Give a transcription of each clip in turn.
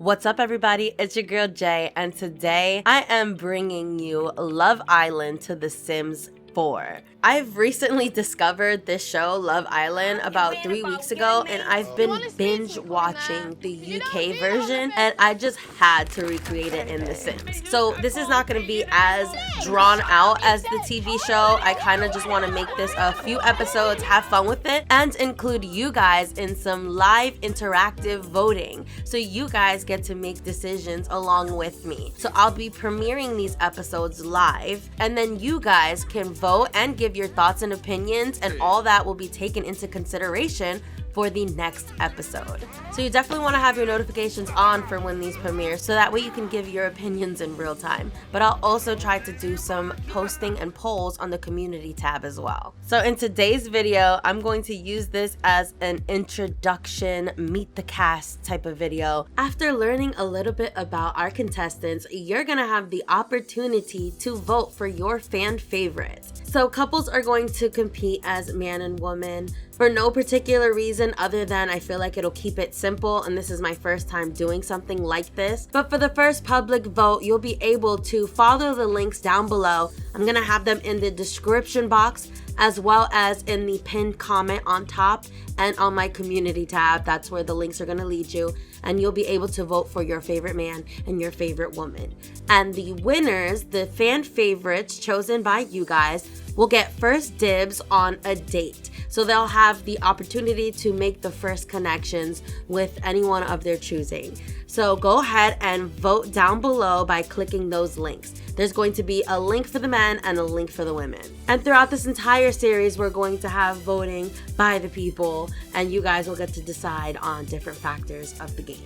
What's up, everybody? It's your girl Jay, and today I am bringing you Love Island to The Sims 4. I've recently discovered this show, Love Island, about 3 weeks ago, and I've been binge watching the UK version, and I just had to recreate it in The Sims. So this is not going to be as drawn out as the TV show. I kind of just want to make this a few episodes, have fun with it, and include you guys in some live interactive voting. So you guys get to make decisions along with me. So I'll be premiering these episodes live, and then you guys can vote and give your thoughts and opinions, and all that will be taken into consideration for the next episode. So you definitely want to have your notifications on for when these premiere, so that way you can give your opinions in real time. But I'll also try to do some posting and polls on the community tab as well. So in today's video, I'm going to use this as an introduction, meet the cast type of video. After learning a little bit about our contestants, you're gonna have the opportunity to vote for your fan favorites. So couples are going to compete as man and woman for no particular reason other than I feel like it'll keep it simple, and this is my first time doing something like this. But for the first public vote, you'll be able to follow the links down below. I'm gonna have them in the description box as well as in the pinned comment on top and on my community tab. That's where the links are gonna lead you, and you'll be able to vote for your favorite man and your favorite woman. And the winners, the fan favorites chosen by you guys, will get first dibs on a date. So they'll have the opportunity to make the first connections with anyone of their choosing. So go ahead and vote down below by clicking those links. There's going to be a link for the men and a link for the women. And throughout this entire series, we're going to have voting by the people, and you guys will get to decide on different factors of the game.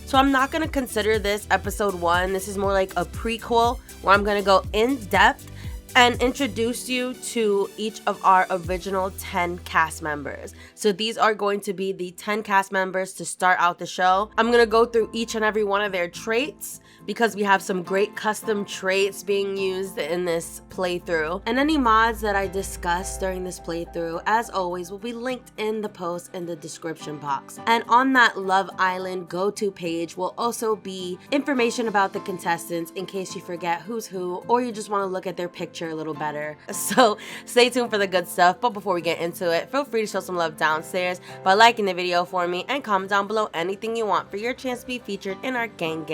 So I'm not gonna consider this episode 1. This is more like a prequel where I'm gonna go in depth and introduce you to each of our original 10 cast members. So these are going to be the 10 cast members to start out the show. I'm gonna go through each and every one of their traits, because we have some great custom traits being used in this playthrough. And any mods that I discuss during this playthrough, as always, will be linked in the post in the description box. And on that Love Island go-to page will also be information about the contestants in case you forget who's who, or you just want to look at their picture a little better. So stay tuned for the good stuff. But before we get into it, feel free to show some love downstairs by liking the video for me, and comment down below anything you want for your chance to be featured in our gang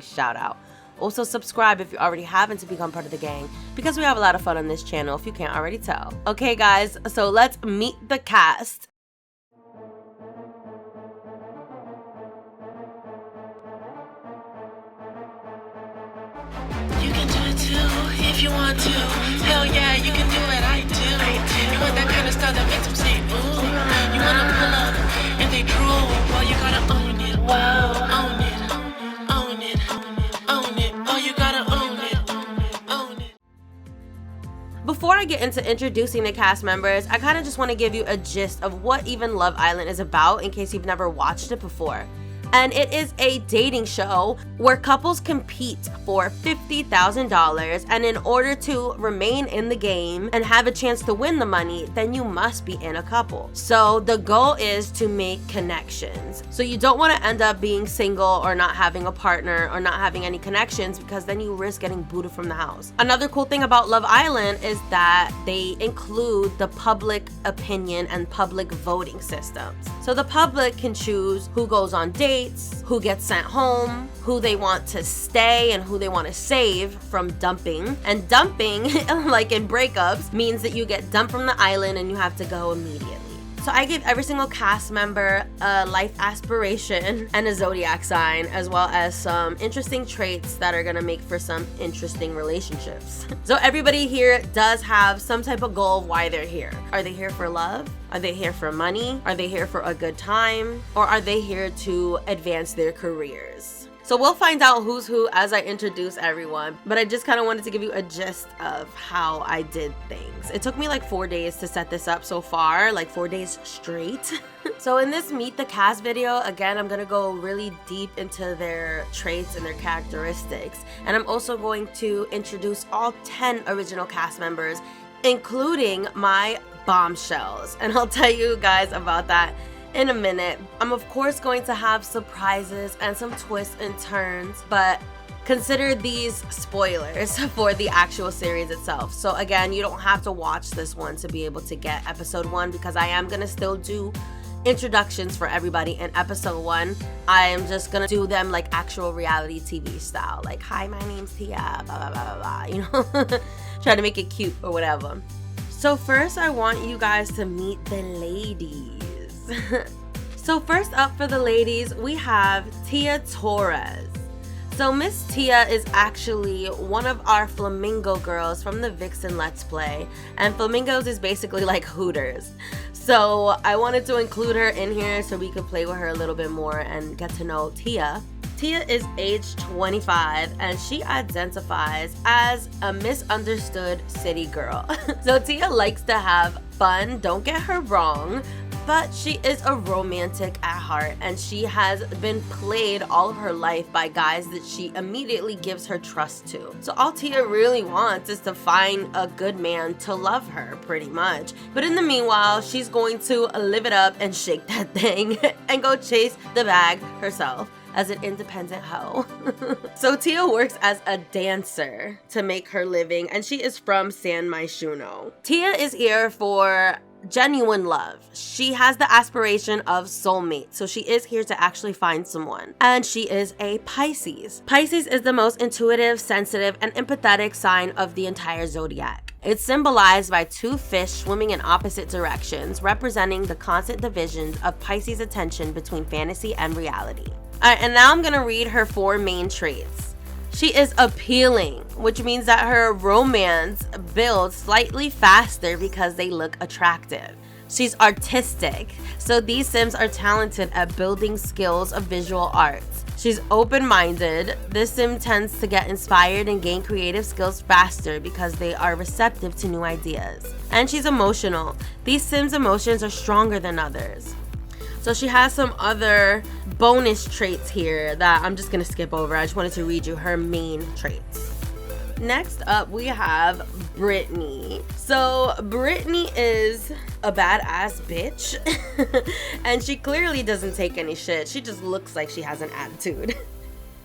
shout out. Also subscribe if you already haven't to become part of the gang, because we have a lot of fun on this channel if you can't already tell. Okay guys, so let's meet the cast. You can do it too, if you want to. Hell yeah, you can do it, I do. You want that kind of stuff that makes them say, ooh. You wanna pull up and they drool. Well, you gotta own it. Whoa, own it. Own it. Own it. Oh, you gotta own it. Own it. Before I get into introducing the cast members, I kind of just want to give you a gist of what even Love Island is about in case you've never watched it before. And it is a dating show where couples compete for $50,000, and in order to remain in the game and have a chance to win the money, then you must be in a couple. So the goal is to make connections. So you don't want to end up being single or not having a partner or not having any connections, because then you risk getting booted from the house. Another cool thing about Love Island is that they include the public opinion and public voting systems. So the public can choose who goes on dates, who gets sent home, who they want to stay, and who they want to save from dumping. And dumping, like in breakups, means that you get dumped from the island and you have to go immediately. So I gave every single cast member a life aspiration and a zodiac sign, as well as some interesting traits that are gonna make for some interesting relationships. So everybody here does have some type of goal of why they're here. Are they here for love? Are they here for money? Are they here for a good time? Or are they here to advance their careers? So we'll find out who's who as I introduce everyone, but I just kind of wanted to give you a gist of how I did things. It took me like 4 days to set this up so far, like 4 days straight. So in this Meet the Cast video, again, I'm gonna go really deep into their traits and their characteristics. And I'm also going to introduce all 10 original cast members, including my bombshells. And I'll tell you guys about that in a minute. I'm of course going to have surprises and some twists and turns, but consider these spoilers for the actual series itself. So again, you don't have to watch this one to be able to get episode 1, because I am gonna still do introductions for everybody in episode 1. I am just gonna do them like actual reality TV style, like, hi, my name's Tia, blah blah blah blah, you know. Try to make it cute or whatever. So first I want you guys to meet the ladies. So first up for the ladies, we have Tia Torres. So Miss Tia is actually one of our Flamingo girls from the Vixen Let's Play, and Flamingos is basically like Hooters. So I wanted to include her in here so we could play with her a little bit more and get to know Tia. Tia is age 25 and she identifies as a misunderstood city girl. So Tia likes to have fun, don't get her wrong, but she is a romantic at heart, and she has been played all of her life by guys that she immediately gives her trust to. So all Tia really wants is to find a good man to love her, pretty much. But in the meanwhile, she's going to live it up and shake that thing and go chase the bag herself as an independent hoe. So Tia works as a dancer to make her living, and she is from San Myshuno. Tia is here for genuine love. She has the aspiration of soulmate, so she is here to actually find someone. And she is a Pisces. Pisces is the most intuitive, sensitive, and empathetic sign of the entire zodiac. It's symbolized by 2 fish swimming in opposite directions, representing the constant divisions of Pisces' attention between fantasy and reality. Alright, and now I'm gonna read her 4 main traits. She is appealing, which means that her romance builds slightly faster because they look attractive. She's artistic, so these Sims are talented at building skills of visual arts. She's open-minded. This Sim tends to get inspired and gain creative skills faster because they are receptive to new ideas. And she's emotional. These Sims' emotions are stronger than others. So she has some other bonus traits here that I'm just gonna skip over. I just wanted to read you her main traits. Next up, we have Brittani. So Brittani is a badass bitch and she clearly doesn't take any shit. She just looks like she has an attitude.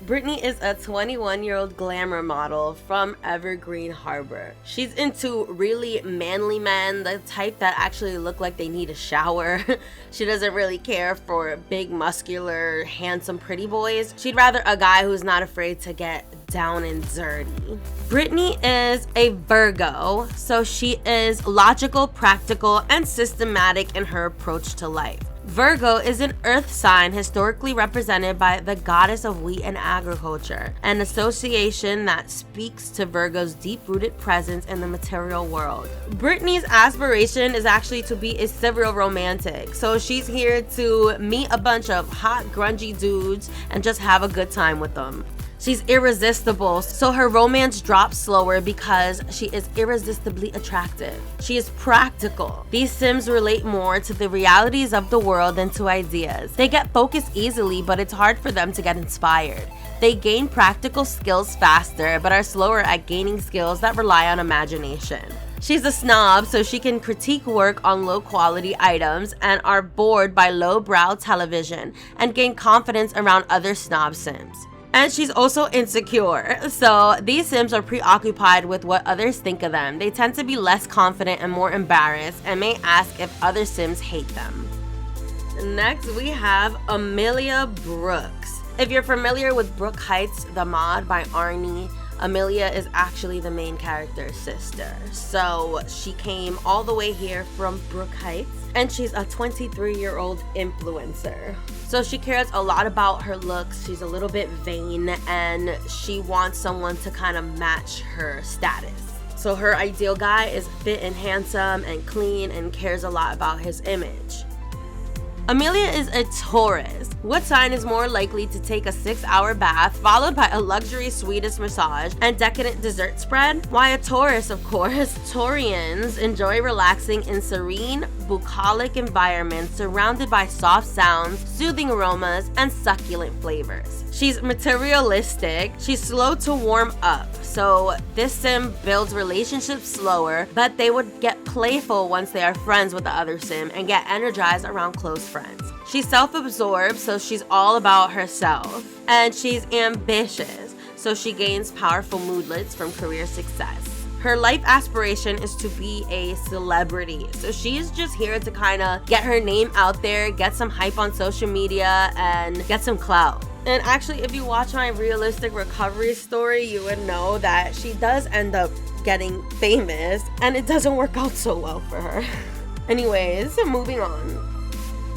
Brittani is a 21-year-old glamour model from Evergreen Harbor. She's into really manly men, the type that actually look like they need a shower. She doesn't really care for big, muscular, handsome, pretty boys. She'd rather a guy who's not afraid to get down and dirty. Brittani is a Virgo, so she is logical, practical, and systematic in her approach to life. Virgo is an earth sign historically represented by the goddess of wheat and agriculture, an association that speaks to Virgo's deep-rooted presence in the material world. Brittani's aspiration is actually to be a serial romantic, so she's here to meet a bunch of hot, grungy dudes and just have a good time with them. She's irresistible, so her romance drops slower because she is irresistibly attractive. She is practical. These Sims relate more to the realities of the world than to ideas. They get focused easily, but it's hard for them to get inspired. They gain practical skills faster, but are slower at gaining skills that rely on imagination. She's a snob, so she can critique work on low-quality items and are bored by low-brow television and gain confidence around other snob Sims. And she's also insecure, so these Sims are preoccupied with what others think of them. They tend to be less confident and more embarrassed and may ask if other Sims hate them. Next, we have Amelia Brooks. If you're familiar with Brook Heights, the mod by Arnie, Amelia is actually the main character's sister. So she came all the way here from Brook Heights, and she's a 23-year-old influencer. So she cares a lot about her looks. She's a little bit vain, and she wants someone to kind of match her status. So her ideal guy is fit and handsome and clean and cares a lot about his image. Amelia is a Taurus. What sign is more likely to take a 6-hour bath followed by a luxury Swedish massage and decadent dessert spread? Why, a Taurus, of course. Taurians enjoy relaxing in serene, bucolic environments surrounded by soft sounds, soothing aromas, and succulent flavors. She's materialistic. She's slow to warm up. So this Sim builds relationships slower, but they would get playful once they are friends with the other Sim and get energized around close friends. She's self-absorbed, so she's all about herself. And she's ambitious, so she gains powerful moodlets from career success. Her life aspiration is to be a celebrity. So she's just here to kind of get her name out there, get some hype on social media, and get some clout. And actually, if you watch my realistic recovery story, you would know that she does end up getting famous, and it doesn't work out so well for her. Anyways, moving on.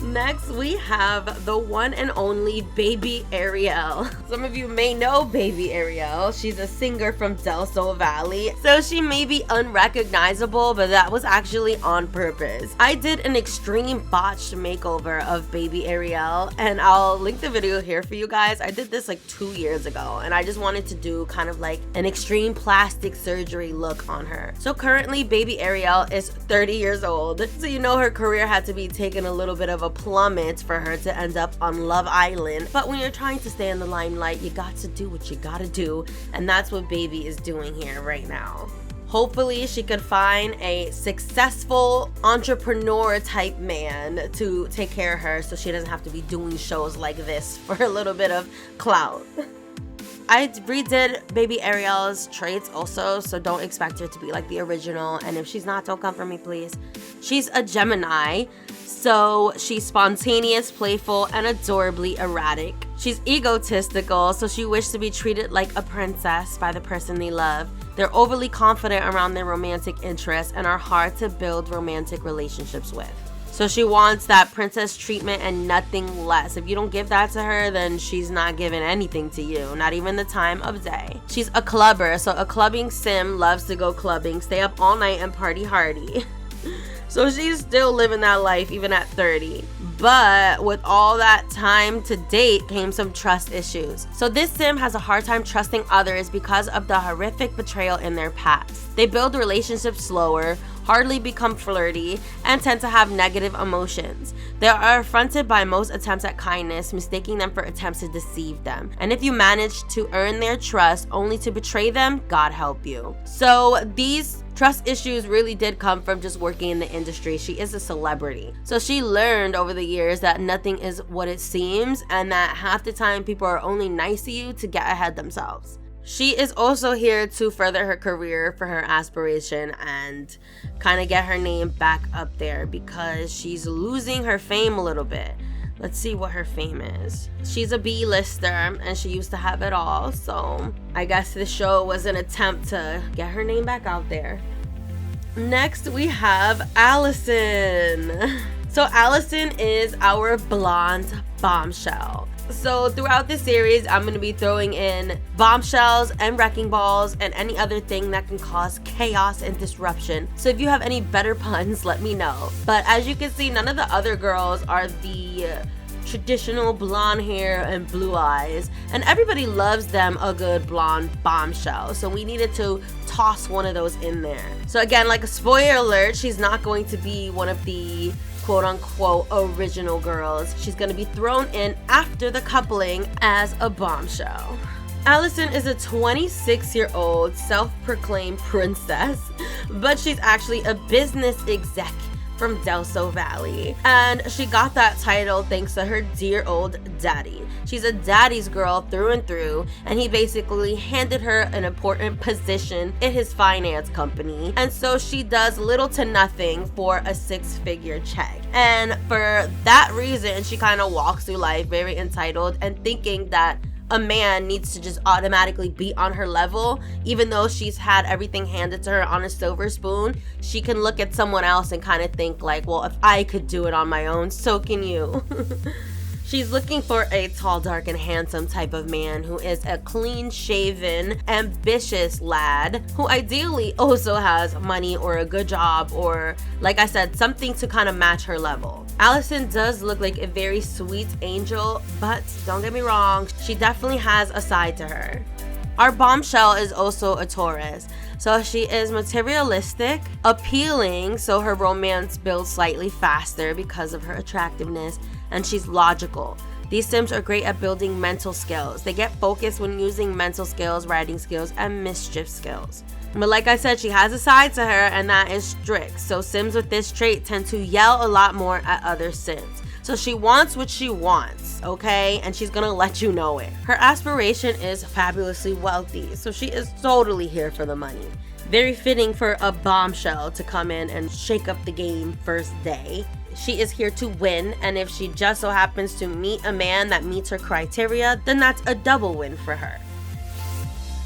Next, we have the one and only Baby Ariel. Some of you may know Baby Ariel. She's a singer from Del Sol Valley, so she may be unrecognizable, but that was actually on purpose. I did an extreme botched makeover of Baby Ariel, and I'll link the video here for you guys. I did this like 2 years ago, and I just wanted to do kind of like an extreme plastic surgery look on her. So currently, Baby Ariel is 30 years old, so you know her career had to be taken a little bit of a plummet for her to end up on Love Island. But when you're trying to stay in the limelight, you got to do what you gotta do, and that's what Baby is doing here right now. Hopefully she could find a successful entrepreneur type man to take care of her so she doesn't have to be doing shows like this for a little bit of clout. I redid Baby Ariel's traits also, so don't expect her to be like the original, and if she's not, don't come for me, please. She's a Gemini, so she's spontaneous, playful, and adorably erratic. She's egotistical, so she wishes to be treated like a princess by the person they love. They're overly confident around their romantic interests and are hard to build romantic relationships with. So she wants that princess treatment and nothing less. If you don't give that to her, then she's not giving anything to you, not even the time of day. She's a clubber, so a clubbing sim loves to go clubbing, stay up all night and party hardy. So she's still living that life even at 30. But with all that time to date came some trust issues. So this sim has a hard time trusting others because of the horrific betrayal in their past. They build relationships slower, hardly become flirty, and tend to have negative emotions. They are affronted by most attempts at kindness, mistaking them for attempts to deceive them. And if you manage to earn their trust only to betray them, God help you. So these trust issues really did come from just working in the industry. She is a celebrity. So she learned over the years that nothing is what it seems, and that half the time people are only nice to you to get ahead themselves. She is also here to further her career for her aspiration and kind of get her name back up there because she's losing her fame a little bit. Let's see what her fame is. She's a B-lister and she used to have it all, so I guess this show was an attempt to get her name back out there. Next, we have Alyson. So Alyson is our blonde bombshell. So throughout this series, I'm going to be throwing in bombshells and wrecking balls and any other thing that can cause chaos and disruption. So if you have any better puns, let me know. But as you can see, none of the other girls are the traditional blonde hair and blue eyes, and everybody loves them a good blonde bombshell, so we needed to toss one of those in there. So again, like a spoiler alert, she's not going to be one of the quote-unquote original girls. She's going to be thrown in after the coupling as a bombshell. Alyson is a 26-year-old self-proclaimed princess, but she's actually a business exec from Del Sol Valley, and she got that title thanks to her dear old daddy. She's a daddy's girl through and through, and he basically handed her an important position in his finance company, and so she does little to nothing for a 6-figure check. And for that reason, she kind of walks through life very entitled and thinking that a man needs to just automatically be on her level. Even though she's had everything handed to her on a silver spoon, she can look at someone else and kind of think like, well, if I could do it on my own, so can you. She's looking for a tall, dark, and handsome type of man who is a clean-shaven, ambitious lad who ideally also has money or a good job or, like I said, something to kind of match her level. Alyson does look like a very sweet angel, but don't get me wrong, she definitely has a side to her. Our bombshell is also a Taurus. So she is materialistic, appealing, so her romance builds slightly faster because of her attractiveness, and she's logical. These Sims are great at building mental skills. They get focused when using mental skills, writing skills, and mischief skills. But like I said, she has a side to her, and that is strict. So Sims with this trait tend to yell a lot more at other Sims. So she wants what she wants, okay? And she's gonna let you know it. Her aspiration is fabulously wealthy, so she is totally here for the money. Very fitting for a bombshell to come in and shake up the game first day. She is here to win, and if she just so happens to meet a man that meets her criteria, then that's a double win for her.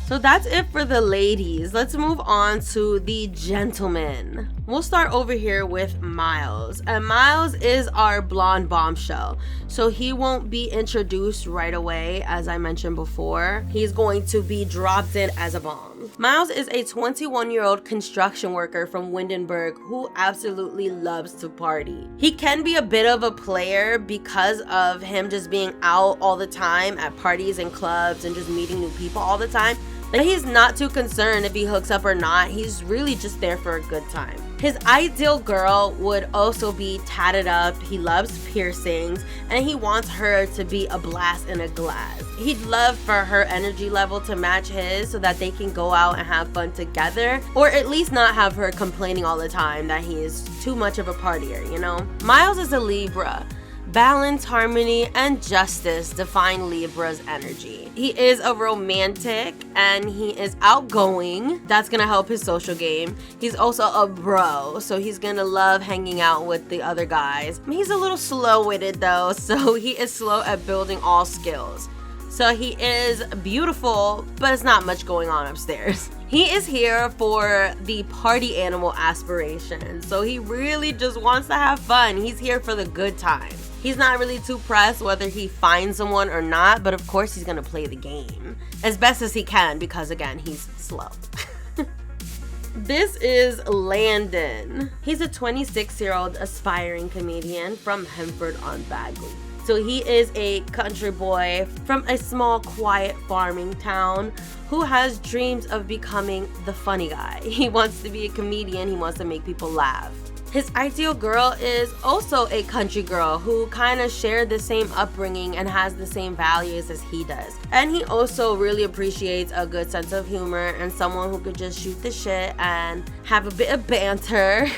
So that's it for the ladies. Let's move on to the gentlemen. We'll start over here with Myles. And Myles is our blonde bombshell. So he won't be introduced right away, as I mentioned before. He's going to be dropped in as a bomb. Myles is a 21-year-old construction worker from Windenburg who absolutely loves to party. He can be a bit of a player because of him just being out all the time at parties and clubs and just meeting new people all the time. But he's not too concerned if he hooks up or not. He's really just there for a good time. His ideal girl would also be tatted up. He loves piercings and he wants her to be a blast in a glass. He'd love for her energy level to match his so that they can go out and have fun together, or at least not have her complaining all the time that he is too much of a partier, you know? Myles is a Libra. Balance, harmony, and justice define Libra's energy. He is a romantic and he is outgoing. That's gonna help his social game. He's also a bro, so he's gonna love hanging out with the other guys. He's a little slow-witted though, so he is slow at building all skills. So he is beautiful, but it's not much going on upstairs. He is here for the party animal aspiration, so he really just wants to have fun. He's here for the good time. He's not really too pressed whether he finds someone or not, but of course he's gonna play the game as best as he can because, again, he's slow. This is Landen. He's a 26-year-old aspiring comedian from Hempford on Bagley. So he is a country boy from a small, quiet farming town who has dreams of becoming the funny guy. He wants to be a comedian. He wants to make people laugh. His ideal girl is also a country girl who kind of shared the same upbringing and has the same values as he does. And he also really appreciates a good sense of humor and someone who could just shoot the shit and have a bit of banter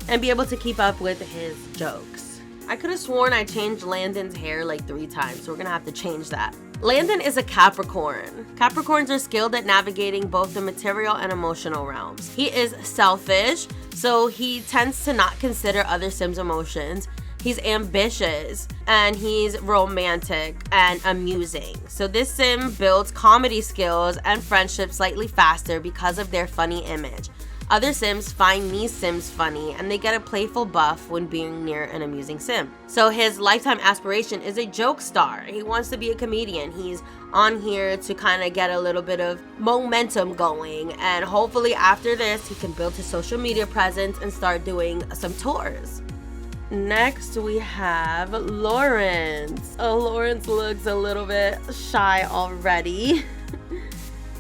and be able to keep up with his jokes. I could have sworn I changed Landen's hair like 3 times, so we're gonna have to change that. Landen is a Capricorn. Capricorns are skilled at navigating both the material and emotional realms. He is selfish, so he tends to not consider other Sims' emotions. He's ambitious, and he's romantic and amusing. So this Sim builds comedy skills and friendships slightly faster because of their funny image. Other Sims find these Sims funny and they get a playful buff when being near an amusing Sim. So his lifetime aspiration is a joke star. He wants to be a comedian. He's on here to kind of get a little bit of momentum going, and hopefully after this he can build his social media presence and start doing some tours. Next we have Lawrence. Oh, Lawrence looks a little bit shy already.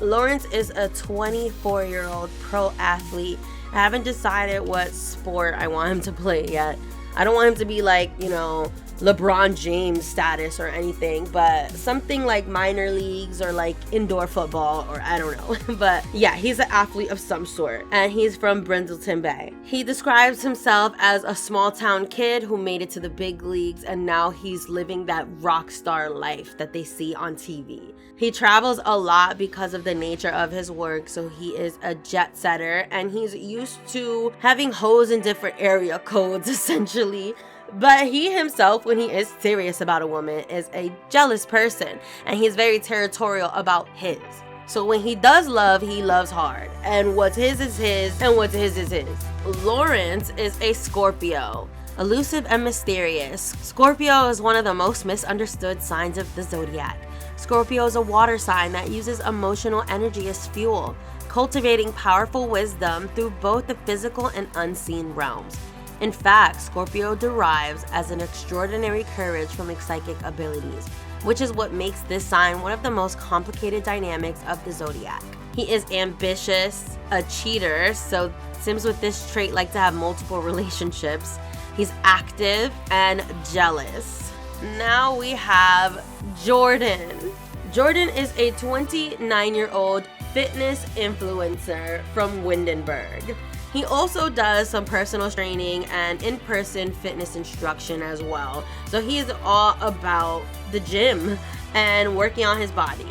Lawrence is a 24-year-old pro athlete. I haven't decided what sport I want him to play yet. I don't want him to be like, you know, LeBron James status or anything, but something like minor leagues or like indoor football, or I don't know. But yeah, he's an athlete of some sort, and he's from Brindleton Bay. He describes himself as a small town kid who made it to the big leagues, and now he's living that rock star life that they see on TV. He travels a lot because of the nature of his work, so he is a jet setter, and he's used to having hoes in different area codes essentially. But he himself, when he is serious about a woman, is a jealous person, and he's very territorial about his. So when he does love, he loves hard, and what's his is his, and what's his is his. Lawrence is a Scorpio. Elusive and mysterious, Scorpio is one of the most misunderstood signs of the zodiac. Scorpio is a water sign that uses emotional energy as fuel, cultivating powerful wisdom through both the physical and unseen realms. In fact, Scorpio derives as an extraordinary courage from its psychic abilities, which is what makes this sign one of the most complicated dynamics of the zodiac. He is ambitious, a cheater, so Sims with this trait like to have multiple relationships. He's active and jealous. Now we have Jordan. Jordan is a 29-year-old fitness influencer from Windenburg. He also does some personal training and in-person fitness instruction as well. So he is all about the gym and working on his body.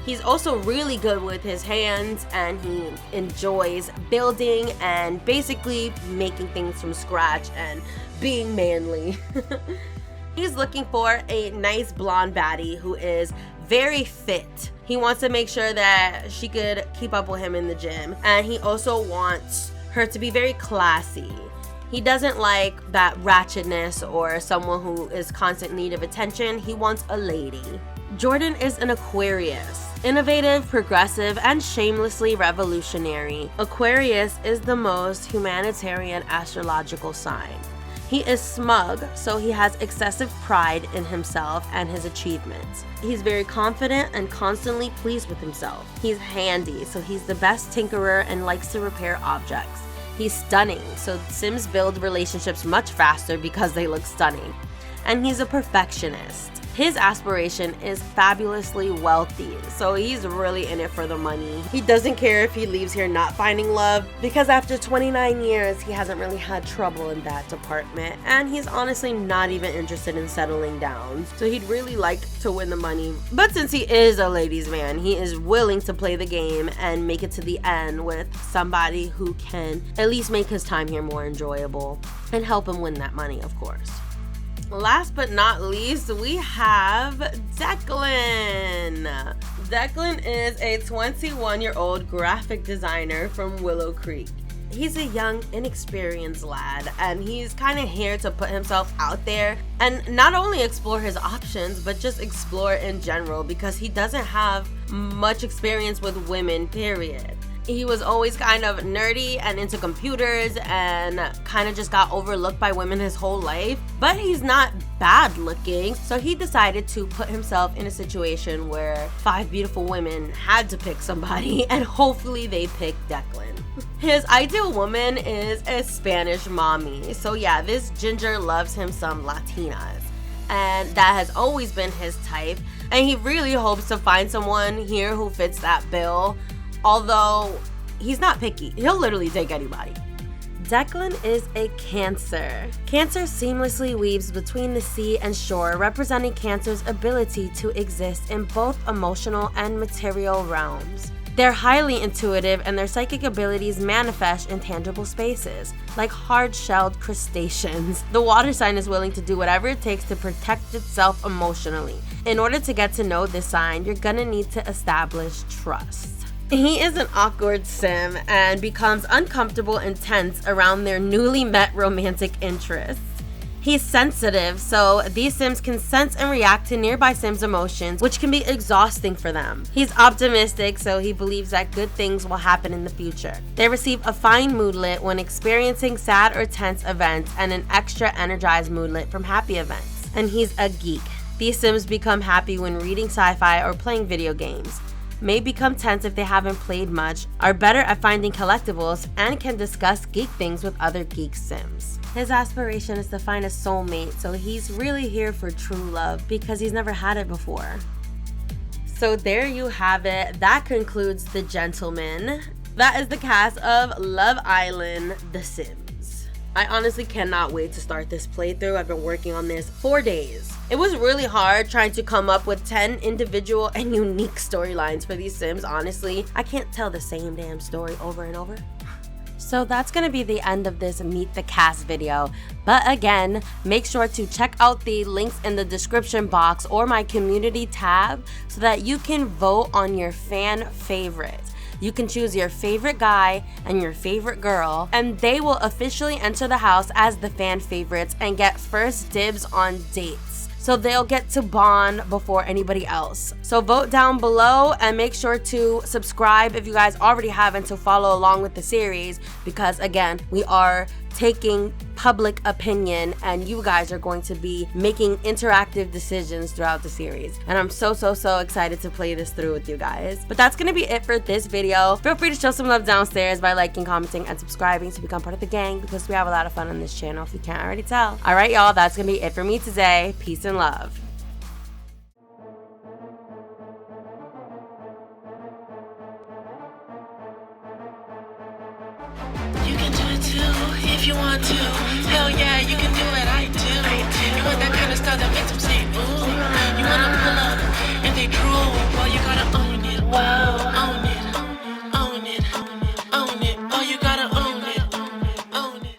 He's also really good with his hands, and he enjoys building and basically making things from scratch and being manly. He's looking for a nice blonde baddie who is very fit. He wants to make sure that she could keep up with him in the gym, and he also wants her to be very classy. He doesn't like that ratchetness or someone who is constant need of attention. He wants a lady. Jordan is an Aquarius. Innovative, progressive, and shamelessly revolutionary. Aquarius is the most humanitarian astrological sign. He is smug, so he has excessive pride in himself and his achievements. He's very confident and constantly pleased with himself. He's handy, so he's the best tinkerer and likes to repair objects. He's stunning, so Sims build relationships much faster because they look stunning. And he's a perfectionist. His aspiration is fabulously wealthy, so he's really in it for the money. He doesn't care if he leaves here not finding love, because after 29 years, he hasn't really had trouble in that department, and he's honestly not even interested in settling down. So he'd really like to win the money, but since he is a ladies' man, he is willing to play the game and make it to the end with somebody who can at least make his time here more enjoyable and help him win that money, of course. Last but not least, we have Declan. Declan is a 21-year-old graphic designer from Willow Creek. He's a young, inexperienced lad, and he's kind of here to put himself out there and not only explore his options, but just explore in general, because he doesn't have much experience with women, period. He was always kind of nerdy and into computers and kind of just got overlooked by women his whole life. But he's not bad looking, so he decided to put himself in a situation where 5 beautiful women had to pick somebody, and hopefully they picked Declan. His ideal woman is a Spanish mommy. So yeah, this ginger loves him some Latinas, and that has always been his type. And he really hopes to find someone here who fits that bill. Although, he's not picky. He'll literally take anybody. Declan is a Cancer. Cancer seamlessly weaves between the sea and shore, representing Cancer's ability to exist in both emotional and material realms. They're highly intuitive, and their psychic abilities manifest in tangible spaces, like hard-shelled crustaceans. The water sign is willing to do whatever it takes to protect itself emotionally. In order to get to know this sign, you're gonna need to establish trust. He is an awkward sim and becomes uncomfortable and tense around their newly met romantic interests. He's sensitive, so these sims can sense and react to nearby sims' emotions, which can be exhausting for them. He's optimistic, so he believes that good things will happen in the future. They receive a fine moodlet when experiencing sad or tense events, and an extra energized moodlet from happy events. And he's a geek. These sims become happy when reading sci-fi or playing video games, may become tense if they haven't played much, are better at finding collectibles, and can discuss geek things with other geek sims. His aspiration is to find a soulmate, so he's really here for true love because he's never had it before. So there you have it. That concludes The Gentleman. That is the cast of Love Island: The Sims. I honestly cannot wait to start this playthrough. I've been working on this for days. It was really hard trying to come up with 10 individual and unique storylines for these Sims, honestly. I can't tell the same damn story over and over. So that's gonna be the end of this Meet the Cast video. But again, make sure to check out the links in the description box or my community tab so that you can vote on your fan favorites. You can choose your favorite guy and your favorite girl, and they will officially enter the house as the fan favorites and get first dibs on dates. So they'll get to bond before anybody else. So vote down below and make sure to subscribe if you guys already haven't, to follow along with the series, because again, we are taking public opinion and you guys are going to be making interactive decisions throughout the series. And I'm so excited to play this through with you guys. But that's gonna be it for this video. Feel free to show some love downstairs by liking, commenting, and subscribing to become part of the gang, because we have a lot of fun on this channel if you can't already tell. All right, y'all, that's gonna be it for me today. Peace and love. You can do if you want to. Hell yeah, you can do it, I do. You want that kind of style that makes them say